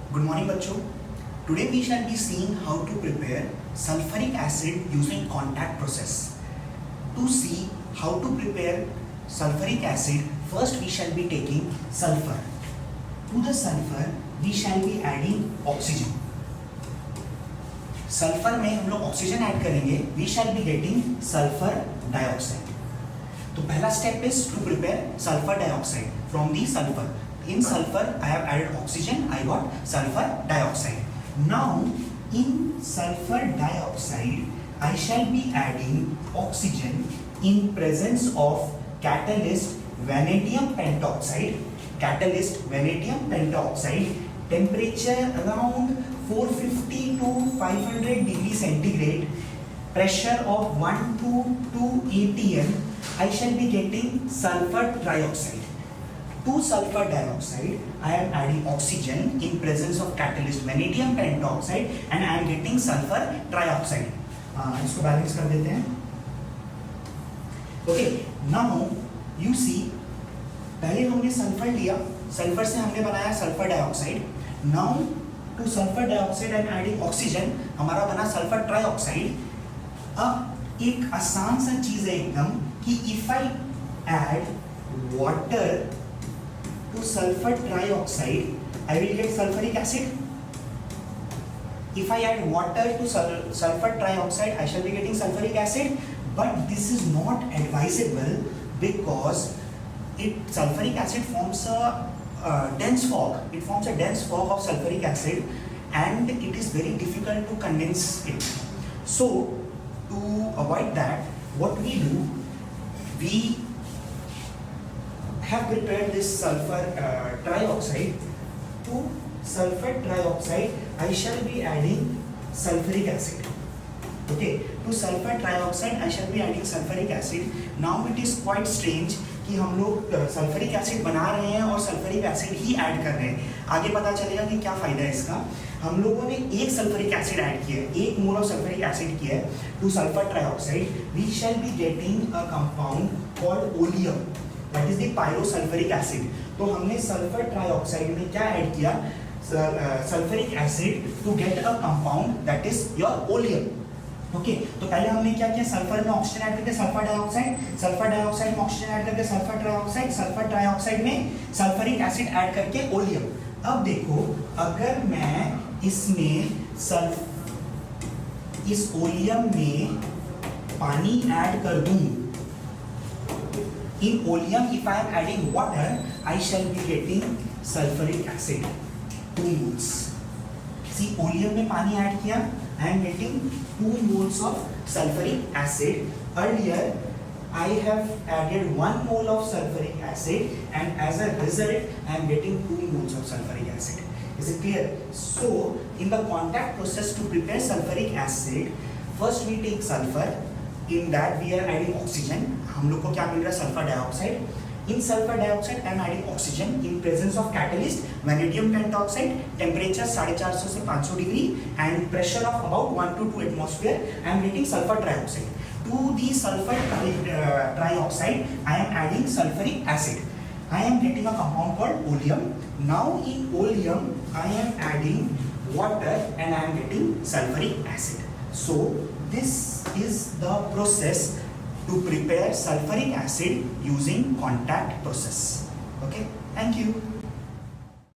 Good morning बच्चों. Today we shall be seeing how to prepare sulfuric acid using contact process. To see how to prepare sulfuric acid, first we shall be taking sulfur. To the sulfur we shall be adding oxygen. Sulphur में हम लोग oxygen add करेंगे. We shall be getting sulphur dioxide. तो पहला step is to prepare sulphur dioxide from the sulphur. In sulfur I have added oxygen, I got sulfur dioxide. Now in sulfur dioxide I shall be adding oxygen in presence of catalyst vanadium pentoxide. Catalyst vanadium pentoxide, temperature around 450 to 500 degree centigrade, pressure of 1 to 2 atm. I shall be getting sulfur trioxide. To sulfur dioxide I am adding oxygen in presence of catalyst vanadium pentoxide and I am getting sulfur trioxide. इसको balance कर देते हैं. Okay, now you see, पहले हमने sulphur लिया, sulphur से हमने बनाया sulphur dioxide. Now to sulfur dioxide I am adding oxygen, हमारा बना सल्फर ट्राइऑक्साइड. अब एक आसान सा चीज है एकदम कि if I add water to sulfur trioxide, I will get sulfuric acid. If I add water to sulfur trioxide, I shall be getting sulfuric acid. But this is not advisable because sulfuric acid forms a dense fog. It forms a dense fog of sulfuric acid, and it is very difficult to condense it. So, to avoid that, what we do, we have prepared this sulfur trioxide. To sulfur trioxide I shall be adding sulfuric acid. Okay, to sulfur trioxide I shall be adding sulfuric acid. Now it is quite strange कि हम लोग sulphuric acid बना रहे हैं और sulphuric acid ही add कर रहे हैं. आगे पता चलेगा कि क्या फायदा है इसका. हम लोगों ने एक सल्फरिक एसिड ऐड किया है, एक मोल ऑफ सल्फरिक एसिड किया है to sulphur trioxide. We shall be getting a compound called oleum, that is the pyrosulphuric acid. तो हमने सल्फर ट्राइऑक्साइड में क्या ऐड किया, sulphuric acid, to get a compound that is your oleum. Okay, तो पहले हमने क्या किया, सल्फर में ऑक्सीजन ऐड करके सल्फर डाइऑक्साइड, सल्फर डाइऑक्साइड में ऑक्सीजन ऐड करके सल्फर ट्राइऑक्साइड, सल्फर ट्राइऑक्साइड में सल्फरिक एसिड ऐड करके ओलियम. अब देखो, अगर मैं इसमें इस ओलियम में पानी ऐड कर दूं, in oleum if I am adding water I shall be getting sulfuric acid 2 moles. See, oleum में पानी ऐड किया, I am getting 2 moles of sulfuric acid. Earlier I have added 1 mole of sulfuric acid and as a result I am getting 2 moles of sulfuric acid. Is it clear? So in the contact process to prepare sulfuric acid, first we take sulfur, in that we are adding oxygen. हम लोग को क्या मिल रहा है, sulphur dioxide. In sulphur dioxide I am adding oxygen in presence of catalyst vanadium pentoxide. Temperature 450 से 500 degree and pressure of about 1 to 2 atmosphere. I am getting sulphur trioxide. To the sulphur trioxide I am adding sulphuric acid. I am getting a compound called oleum. Now in oleum I am adding water and I am getting sulfuric acid. So this is the process to prepare sulfuric acid using contact process. Okay, thank you.